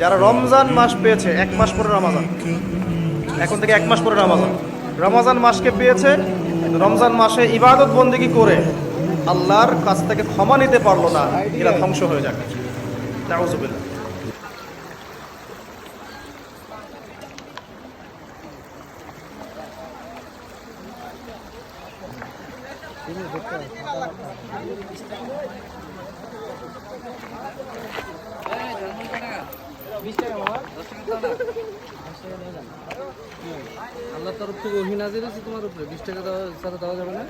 যারা রমজান মাস পেয়েছে, 1 মাস পরে রমাজান, এখন থেকে 1 মাস পরে রমাজান, রমজান মাসকে পেয়েছে, রমজান মাসে ইবাদত বন্দেগী করে আল্লাহর কাছ থেকে ক্ষমা নিতে পারলো না, এরা ধ্বংস হয়ে যাবে। নাউজুবিল্লাহ। আল্লাহর তরফ থেকে ওহী নাযিল হয়েছে তোমার উপরে, 20 টাকা ছাড়া দেওয়া যাবে না।